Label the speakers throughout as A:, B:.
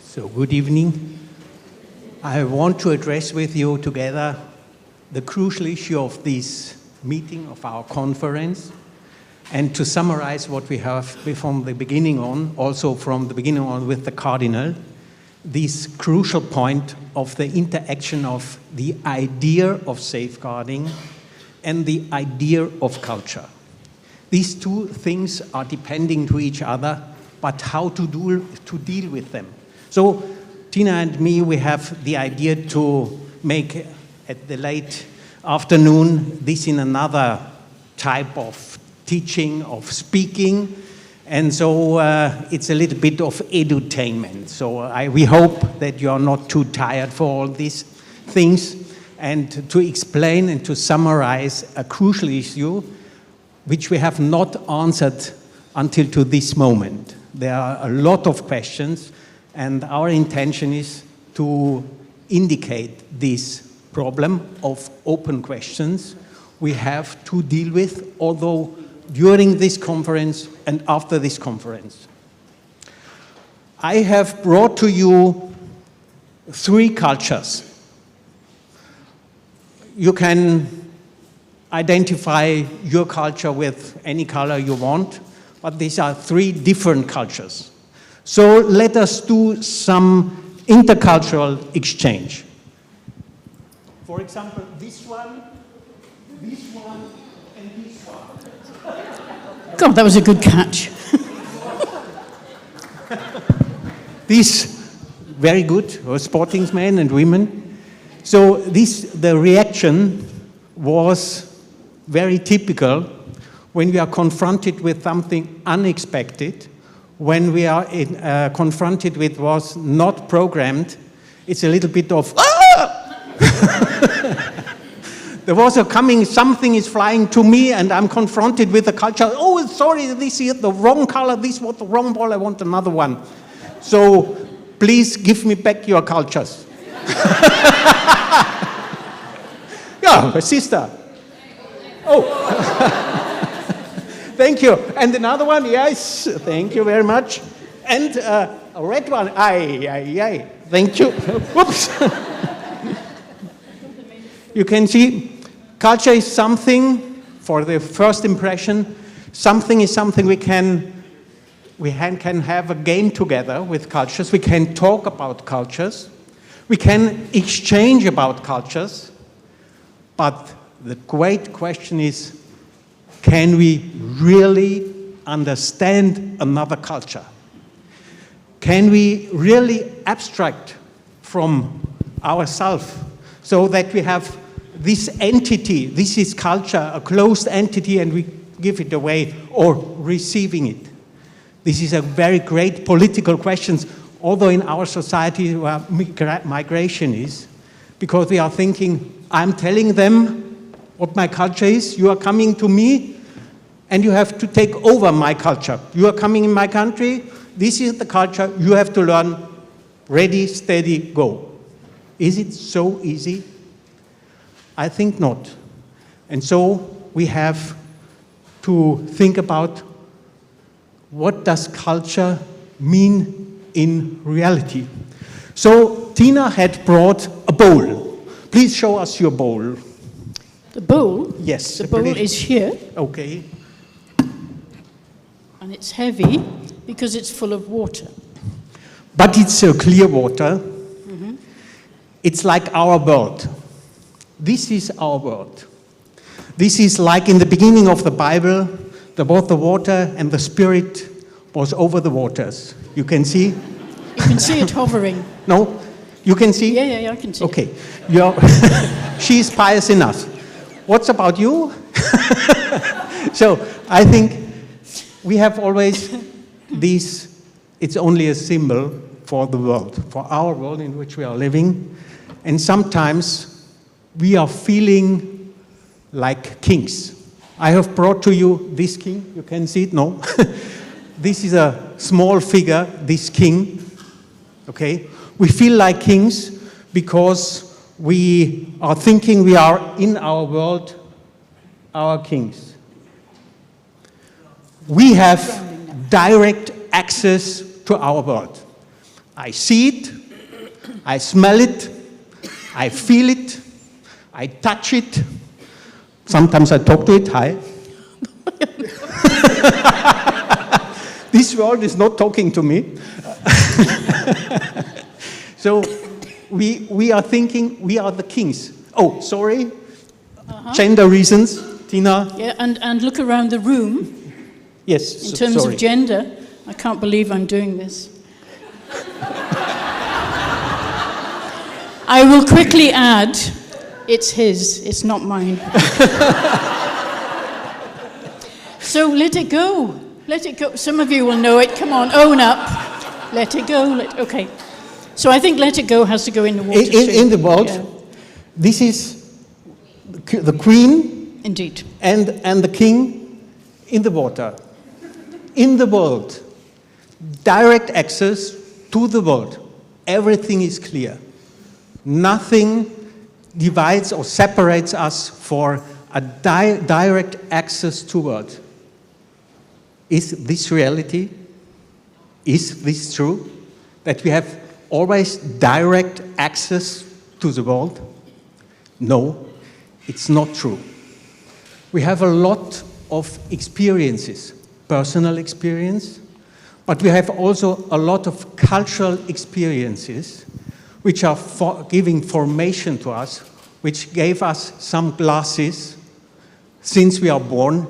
A: So, good evening. I want to address with you together the crucial issue of this meeting, of our conference, and to summarize what we have from the beginning on, also from the beginning on with the Cardinal, this crucial point of the interaction of the idea of safeguarding and the idea of culture. These two things are depending to each other, but how to deal with them. So Tina and me, we have the idea to make at the late afternoon this in another type of teaching, of speaking, and so it's a little bit of edutainment. So we hope that you are not too tired for all these things, and to explain and to summarize a crucial issue which we have not answered until to this moment. There are a lot of questions, and our intention is to indicate this problem of open questions we have to deal with, although during this conference and after this conference. I have brought to you 3 cultures. You can identify your culture with any color you want, but these are 3 different cultures. So let us do some intercultural exchange. For example, this one, and this one.
B: God, that was a good catch.
A: These, very good, sportsmen and women. So the reaction was very typical when we are confronted with something unexpected, when we are confronted with what's not programmed. It's a little bit of, ah! There was something is flying to me, and I'm confronted with the culture. Oh, sorry, this is the wrong color, this was the wrong ball, I want another one. So please give me back your cultures. Yeah, my sister. Oh, thank you. And another one, yes, thank you very much. And a red one, aye, thank you. Whoops. You can see, culture is something, for the first impression, something is something we can have a game together with cultures. We can talk about cultures. We can exchange about cultures. But the great question is, can we really understand another culture? Can we really abstract from ourselves so that we have this entity, this is culture, a closed entity, and we give it away or receiving it? This is a very great political question, although in our society where migration is, because we are thinking, I'm telling them what my culture is, you are coming to me, and you have to take over my culture. You are coming in my country, this is the culture, you have to learn, ready, steady, go. Is it so easy? I think not. And so we have to think about, what does culture mean in reality? So Tina had brought a bowl. Please show us your bowl.
B: The bowl?
A: Yes.
B: The bowl is here.
A: Okay.
B: And it's heavy because it's full of water.
A: But it's clear water. Mm-hmm. It's like our world. This is our world. This is like in the beginning of the Bible, both the water and the Spirit was over the waters. You can see?
B: You can see it hovering.
A: No? You can see?
B: Yeah, I can see.
A: Okay. She's pious enough. What's about you? So I think we have always this, it's only a symbol for the world, for our world in which we are living. And sometimes we are feeling like kings. I have brought to you this king. You can see it? No? This is a small figure, this king. Okay? We feel like kings because we are thinking we are in our world, our kings. We have direct access to our world. I see it, I smell it, I feel it, I touch it. Sometimes I talk to it, hi. This world is not talking to me. So we are thinking we are the kings. Oh, sorry, gender reasons, Tina.
B: Yeah, and look around the room.
A: Yes,
B: In terms
A: sorry.
B: of gender, I can't believe I'm doing this. I will quickly add, it's his, it's not mine. So let it go. Let it go. Some of you will know it. Come on, own up. Let it go. Okay. So I think let it go has to go in the water.
A: In the world,
B: Yeah.
A: this is the queen
B: Indeed.
A: and the king in the water. In the world, direct access to the world. Everything is clear. Nothing divides or separates us for a direct access to world. Is this reality? Is this true? That we have always direct access to the world? No, it's not true. We have a lot of experiences, personal experience, but we have also a lot of cultural experiences which are giving formation to us, which gave us some glasses since we are born,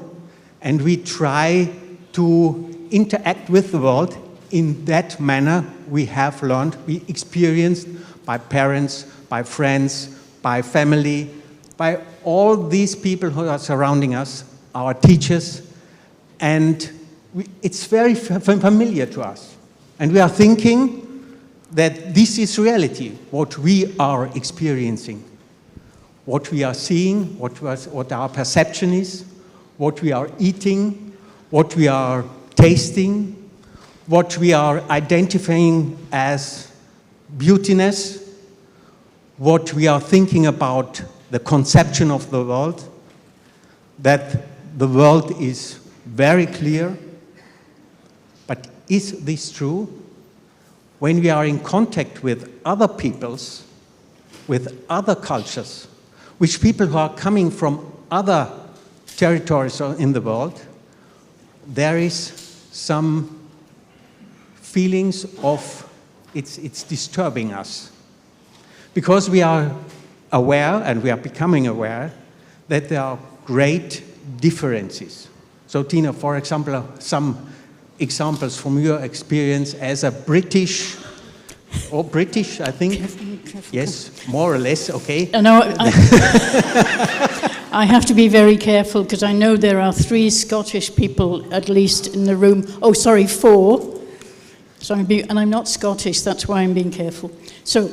A: and we try to interact with the world in that manner we have learned, we experienced by parents, by friends, by family, by all these people who are surrounding us, our teachers, and it's very familiar to us. And we are thinking that this is reality, what we are experiencing, what we are seeing, what our perception is, what we are eating, what we are tasting, what we are identifying as beautiness, what we are thinking about the conception of the world, that the world is very clear. But is this true? When we are in contact with other peoples, with other cultures, with people who are coming from other territories in the world, there is some feelings of it's disturbing us. Because we are aware, and we are becoming aware, that there are great differences. So Tina, for example, some examples from your experience as a British, or British, I think?
B: Careful.
A: Yes, more or less, okay.
B: No, I have to be very careful because I know there are 3 Scottish people at least in the room. Oh, sorry, 4. So and I'm not Scottish, that's why I'm being careful. So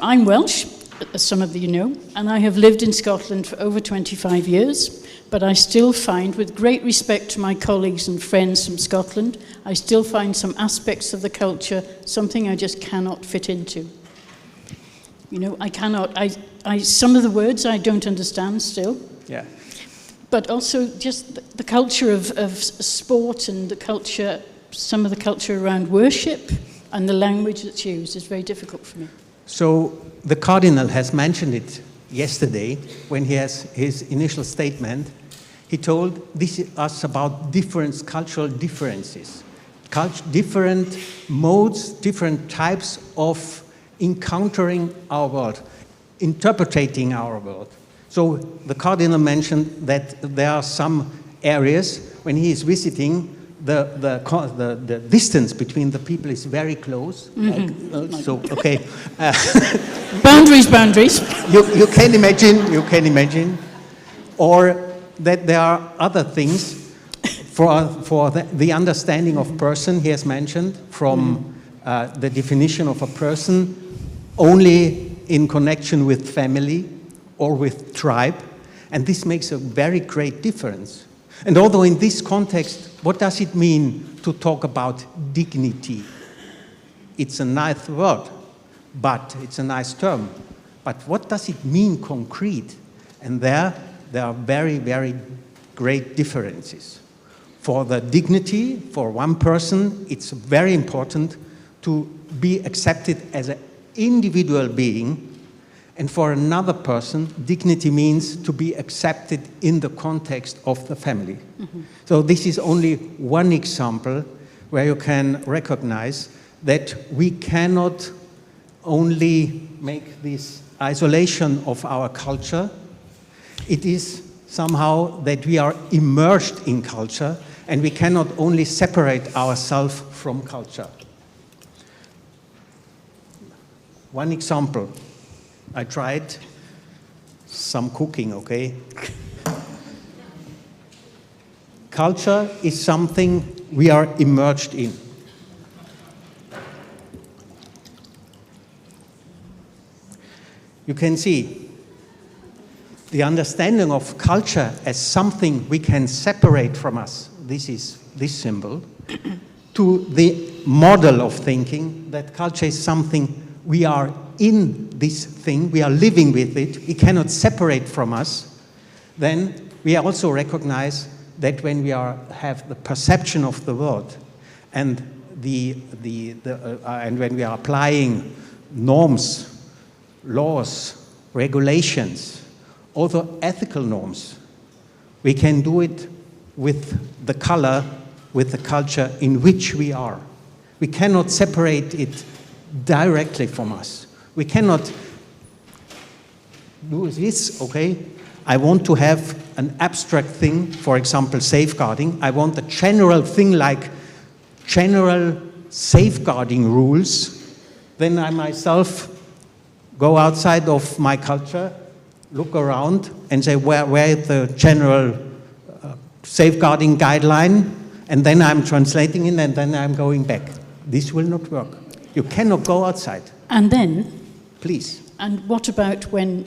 B: I'm Welsh, as some of you know, and I have lived in Scotland for over 25 years, but I still find, with great respect to my colleagues and friends from Scotland, I still find some aspects of the culture something I just cannot fit into. You know, I cannot, some of the words I don't understand still.
A: Yeah.
B: But also just the culture of sport and the culture, some of the culture around worship and the language that's used is very difficult for me.
A: So the Cardinal has mentioned it yesterday when he has his initial statement. He told us about different cultural differences, different modes, different types of encountering our world, interpreting our world. So the Cardinal mentioned that there are some areas when he is visiting, the distance between the people is very close.
B: Mm-hmm.
A: So, okay.
B: Boundaries.
A: You can imagine. Or that there are other things for the understanding of person he has mentioned from the definition of a person only in connection with family or with tribe. And this makes a very great difference. And although in this context, what does it mean to talk about dignity? It's a nice word, but it's a nice term. But what does it mean concrete? And there are very, very great differences. For the dignity, for one person, it's very important to be accepted as an individual being, and for another person, dignity means to be accepted in the context of the family. So this is only one example where you can recognize that we cannot only make this isolation of our culture. It is somehow that we are immersed in culture, and we cannot only separate ourselves from culture. One example, I tried some cooking, okay? Culture is something we are immersed in. You can see the understanding of culture as something we can separate from us, this is this symbol, to the model of thinking that culture is something we are in this thing, we are living with it, we cannot separate from us. Then we also recognize that when we have the perception of the world and and when we are applying norms, laws, regulations, also ethical norms, we can do it with the color, with the culture in which we are. We cannot separate it directly from us. We cannot do this, okay? I want to have an abstract thing, for example, safeguarding. I want a general thing like general safeguarding rules. Then I myself go outside of my culture, look around and say, where is the general safeguarding guideline? And then I'm translating it and then I'm going back. This will not work. You cannot go outside.
B: And then?
A: Please.
B: And what about when,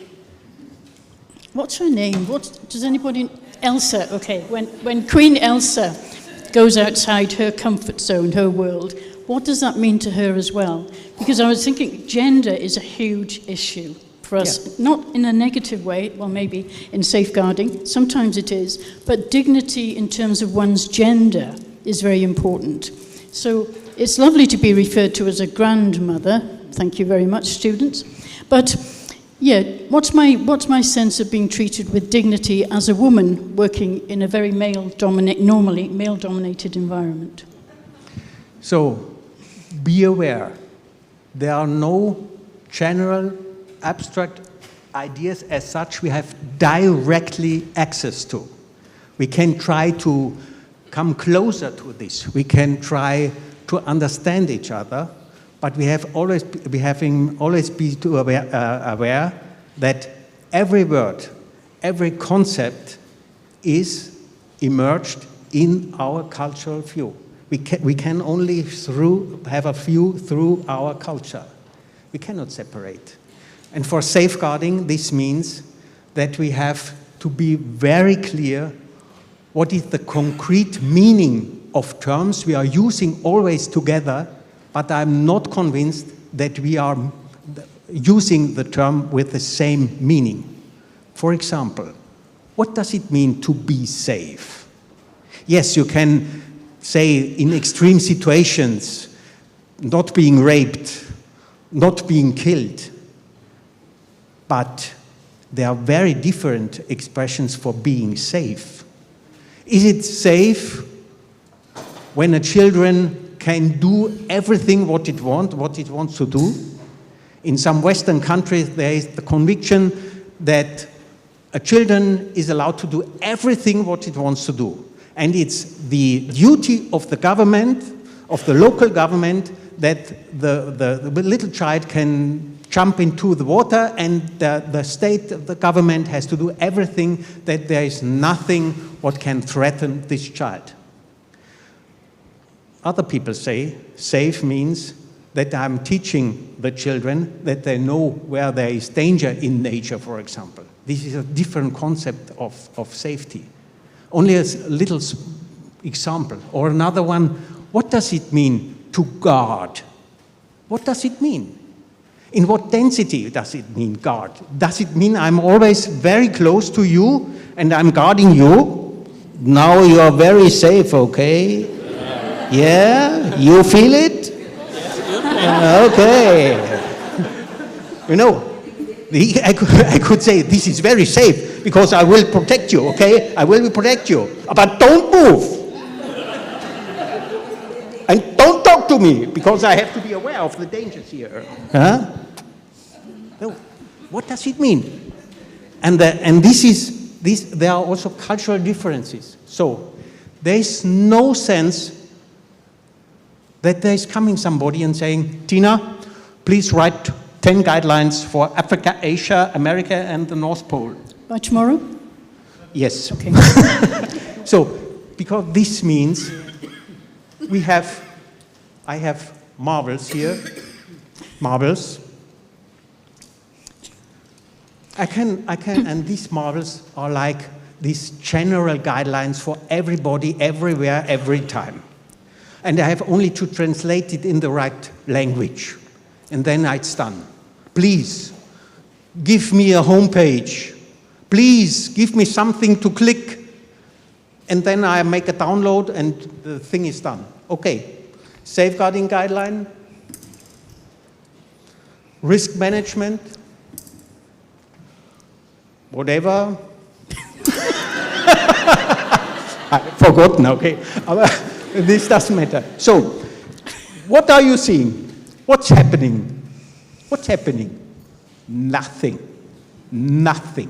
B: what's her name? Does anybody, Elsa, okay. When Queen Elsa goes outside her comfort zone, her world, what does that mean to her as well? Because I was thinking gender is a huge issue for us, not in a negative way, well maybe in safeguarding, sometimes it is, but dignity in terms of one's gender is very important. So it's lovely to be referred to as a grandmother, thank you very much students, but yeah, what's my sense of being treated with dignity as a woman working in a very normally male-dominated environment?
A: So, be aware, there are no general, abstract ideas as such we have directly access to. We can try to come closer to this. We can try to understand each other, but we have always be aware that every word, every concept is emerged in our cultural view. We can only have a view through our culture. We cannot separate. And for safeguarding, this means that we have to be very clear what is the concrete meaning of terms we are using always together, but I'm not convinced that we are using the term with the same meaning. For example, what does it mean to be safe? Yes, you can say in extreme situations, not being raped, not being killed, but there are very different expressions for being safe. Is it safe when a children can do everything what it wants to do? In some Western countries, there is the conviction that a children is allowed to do everything what it wants to do. And it's the duty of the government, of the local government, that the little child can jump into the water, and the state, the government has to do everything, that there is nothing what can threaten this child. Other people say safe means that I'm teaching the children that they know where there is danger in nature, for example. This is a different concept of safety. Only a little example. Or another one, what does it mean to guard? What does it mean? In what density does it mean guard? Does it mean I'm always very close to you and I'm guarding you? Now you are very safe, okay? Yeah? You feel it? Okay. You know, I could say, this is very safe because I will protect you, okay? I will protect you. But don't move. And don't talk to me because I have to be aware of the dangers here. Huh? No. What does it mean? And there are also cultural differences. So there is no sense that there is coming somebody and saying, Tina, please write 10 guidelines for Africa, Asia, America, and the North Pole.
B: By tomorrow?
A: Yes.
B: Okay.
A: So, because this means I have marbles here, marbles. I can, and these marbles are like these general guidelines for everybody, everywhere, every time. And I have only to translate it in the right language. And then it's done. Please, give me a homepage. Please, give me something to click. And then I make a download and the thing is done. Okay, safeguarding guideline, risk management, whatever. I've forgotten, okay. This doesn't matter. So, what are you seeing? What's happening? What's happening? Nothing. Nothing.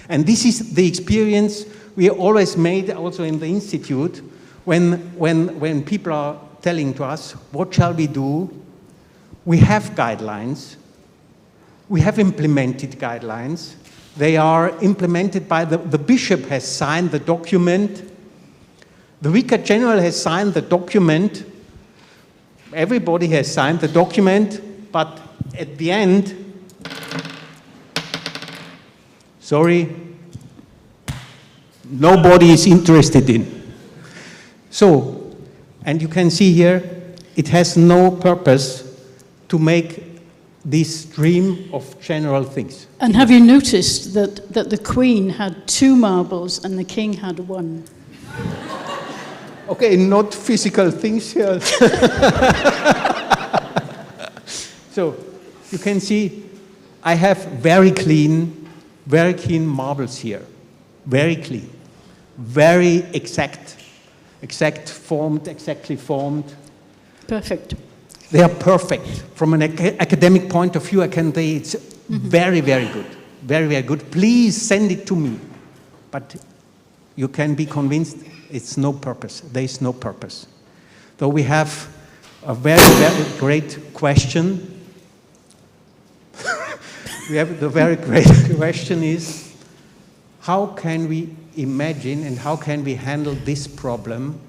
A: And this is the experience we always made also in the Institute when people are telling to us, what shall we do? We have guidelines. We have implemented guidelines. They are implemented by the bishop has signed the document. The Vicar General has signed the document. Everybody has signed the document, but at the end, sorry, nobody is interested in. So, and you can see here, it has no purpose to make this stream of general things.
B: And have you noticed that the Queen had 2 marbles and the King had 1?
A: Okay, not physical things here. So, you can see I have very clean marbles here. Very clean. Very exactly formed.
B: Perfect.
A: They are perfect. From an academic point of view, I can say it's very, very good. Very, very good. Please send it to me. But you can be convinced it's no purpose. There is no purpose. Though we have a very, very great question. We have the very great question is, how can we imagine and how can we handle this problem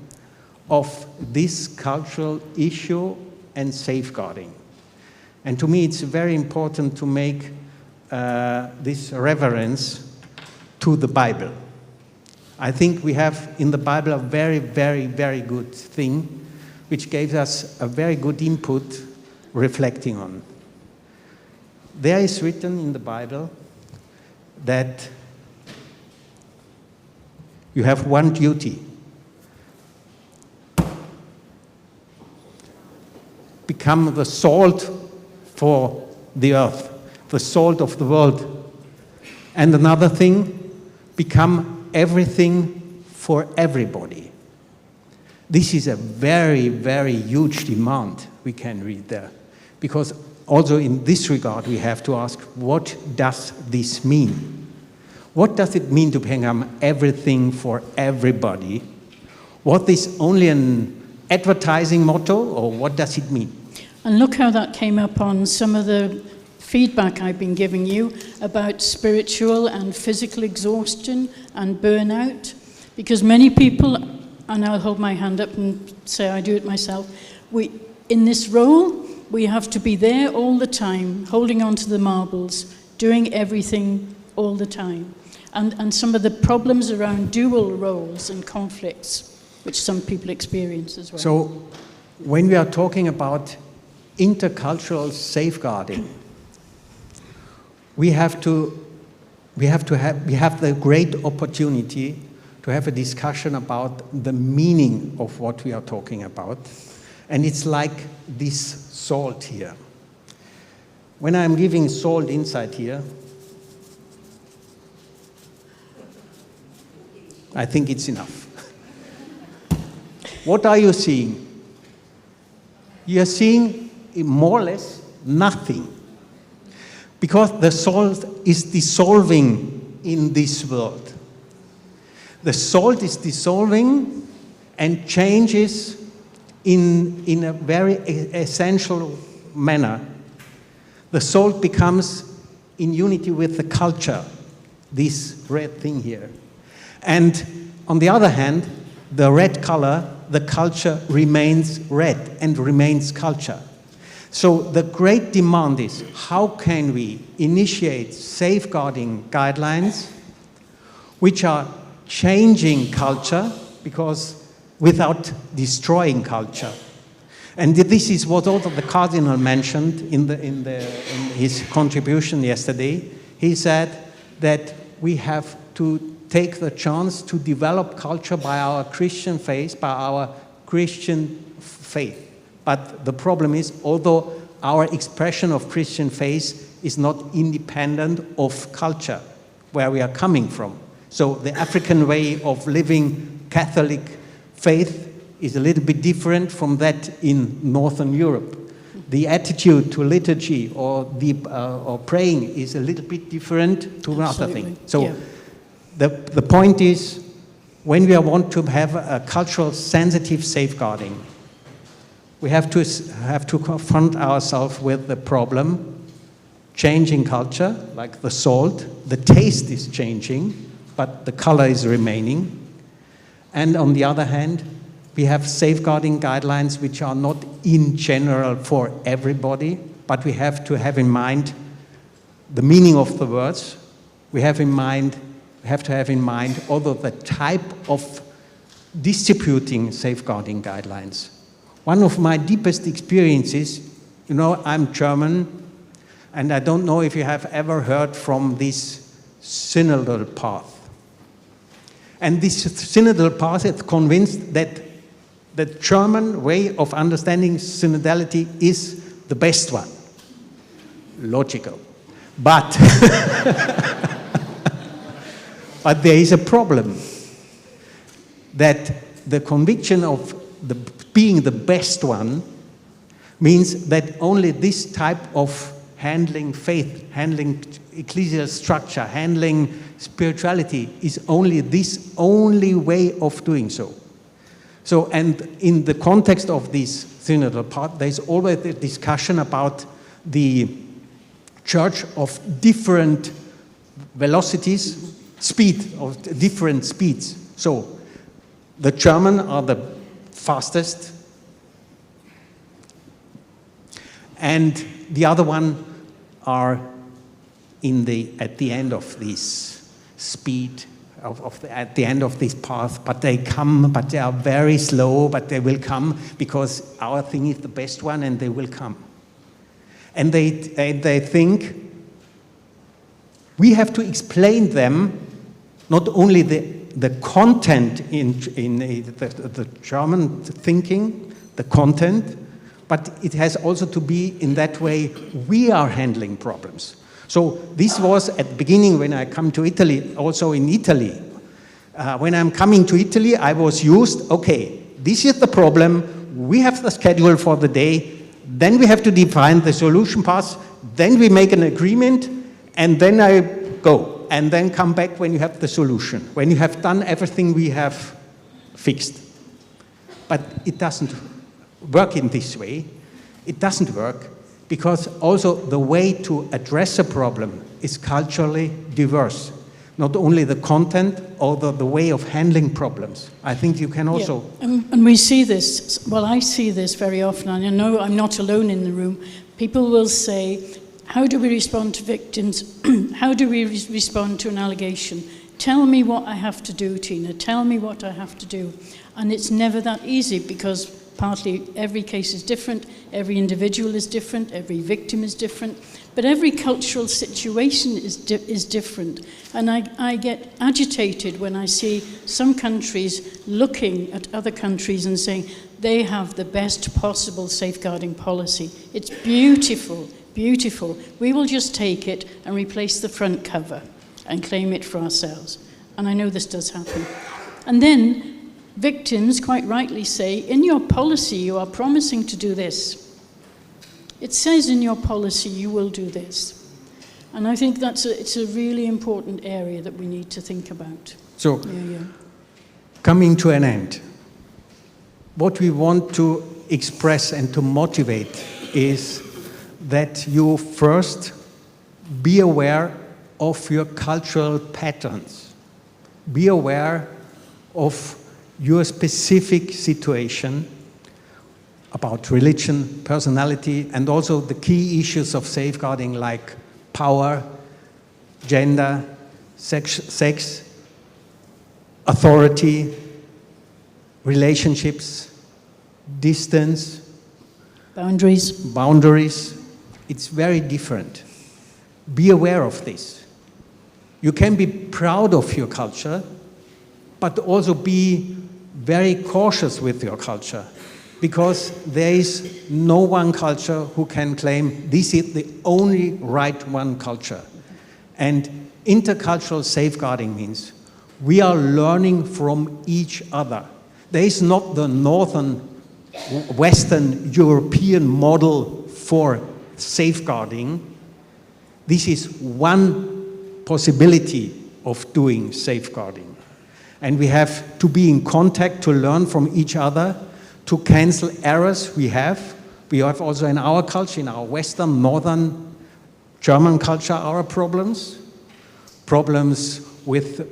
A: of this cultural issue and safeguarding? And to me, it's very important to make this reverence to the Bible. I think we have in the Bible a very, very, very good thing, which gives us a very good input reflecting on. There is written in the Bible that you have one duty. Become the salt for the earth, the salt of the world. And another thing, become everything for everybody. This is a very, very huge demand we can read there. Because also in this regard, we have to ask, what does this mean? What does it mean to become everything for everybody? What is only an advertising motto, or what does it mean?
B: And look how that came up on some of the feedback I've been giving you about spiritual and physical exhaustion and burnout. Because many people, and I'll hold my hand up and say I do it myself, in this role, we have to be there all the time, holding on to the marbles, doing everything all the time. And some of the problems around dual roles and conflicts, which some people experience as well.
A: So, when we are talking about intercultural safeguarding, we have the great opportunity to have a discussion about the meaning of what we are talking about. And it's like this salt here. When I'm giving salt inside here, I think it's enough. What are you seeing? You're seeing more or less nothing. Because the salt is dissolving in this world. The salt is dissolving and changes in a very essential manner. The salt becomes in unity with the culture, this red thing here. And on the other hand, the red color, the culture remains red and remains culture. So the great demand is, how can we initiate safeguarding guidelines which are changing culture, because without destroying culture? And this is what also the Cardinal mentioned in his contribution yesterday. He said that we have to take the chance to develop culture by our Christian faith, But the problem is, although our expression of Christian faith is not independent of culture, where we are coming from. So the African way of living Catholic faith is a little bit different from that in Northern Europe. The attitude to liturgy or praying is a little bit different to another thing. So yeah. The point is, when we want to have a cultural sensitive safeguarding, we have to confront ourselves with the problem, changing culture, like the salt. The taste is changing, but the color is remaining. And on the other hand, we have safeguarding guidelines which are not in general for everybody, but we have to have in mind the meaning of the words. We have to have in mind also the type of distributing safeguarding guidelines. One of my deepest experiences, I'm German, and I don't know if you have ever heard from this synodal path. And this synodal path is convinced that the German way of understanding synodality is the best one. Logical. But, but there is a problem, that the conviction of being the best one means that only this type of handling faith, handling ecclesial structure, handling spirituality is only this only way of doing so. So, and in the context of this synodal part, there's always a discussion about the church of different velocities, of different speeds. So, the German are the fastest, and the other one are at the end of this speed, at the end of this path, but they are very slow, but they will come because our thing is the best one, and they will come. And they think we have to explain them not only the content in the German thinking, the content, but it has also to be in that way we are handling problems. So this was at the beginning when I come to Italy, also in Italy. When I'm coming to Italy, I was used, okay, this is the problem, we have the schedule for the day, then we have to define the solution path, then we make an agreement, and then I go, and then come back when you have the solution, when you have done everything we have fixed. But it doesn't work in this way. It doesn't work because also the way to address a problem is culturally diverse. Not only the content, although the way of handling problems. I think you can also...
B: Yeah. And we see this, well, I see this very often, and I know I'm not alone in the room. People will say, how do we respond to victims? How do we respond to an allegation? Tell me what I have to do, Tina. Tell me what I have to do. And it's never that easy because partly every case is different, every individual is different, every victim is different, but every cultural situation is different. And I get agitated when I see some countries looking at other countries and saying they have the best possible safeguarding policy. It's beautiful, beautiful. We will just take it and replace the front cover and claim it for ourselves. And I know this does happen. And then victims quite rightly say, in your policy you are promising to do this. It says in your policy you will do this. And I think it's a really important area that we need to think about.
A: So, coming to an end, what we want to express and to motivate is that you first be aware of your cultural patterns. Be aware of your specific situation about religion, personality, and also the key issues of safeguarding like power, gender, sex, authority, relationships, distance, boundaries. It's very different. Be aware of this. You can be proud of your culture, but also be very cautious with your culture, because there is no one culture who can claim this is the only right one culture. And intercultural safeguarding means we are learning from each other. There is not the northern Western European model for safeguarding. This is one possibility of doing safeguarding. And we have to be in contact to learn from each other, to cancel errors we have. We have also in our culture, in our Western, Northern, German culture, our problems with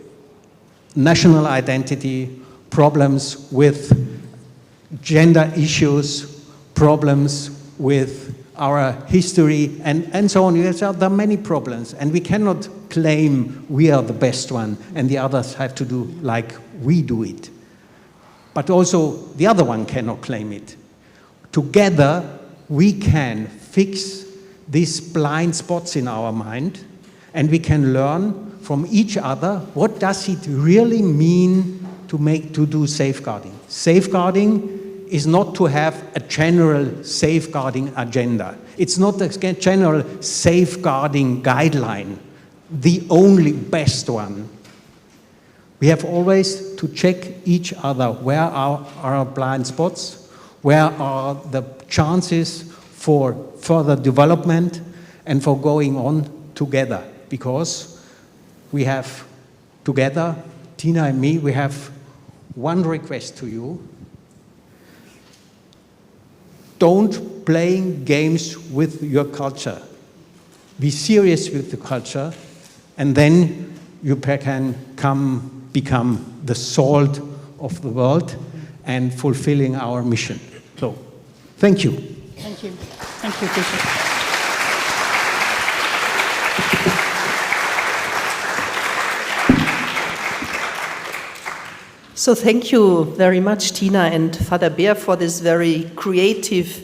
A: national identity, problems with gender issues, problems with our history, and so on. There are many problems, and we cannot claim we are the best one and the others have to do like we do it. But also the other one cannot claim it. Together we can fix these blind spots in our mind, and we can learn from each other what does it really mean to do safeguarding. Safeguarding is not to have a general safeguarding agenda. It's not a general safeguarding guideline, the only best one. We have always to check each other. Where are our blind spots? Where are the chances for further development and for going on together? Because we have together, Tina and me, we have one request to you. Don't play games with your culture. Be serious with the culture, and then you can become the salt of the world and fulfilling our mission. So, thank you.
B: Thank you. Thank you, Bishop.
C: So thank you very much, Tina and Father Bear, for this very creative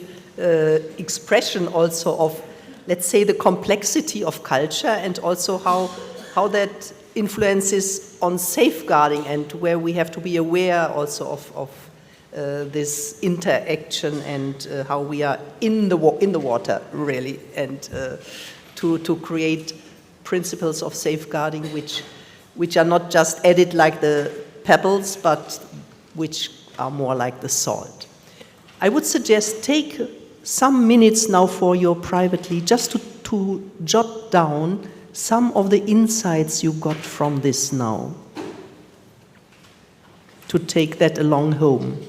C: expression also of, let's say, the complexity of culture, and also how that influences on safeguarding, and where we have to be aware also of this interaction, and how we are in the water, really, and to create principles of safeguarding which are not just added like the pebbles, but which are more like the salt. I would suggest take some minutes now for you privately, just to jot down some of the insights you got from this now, to take that along home.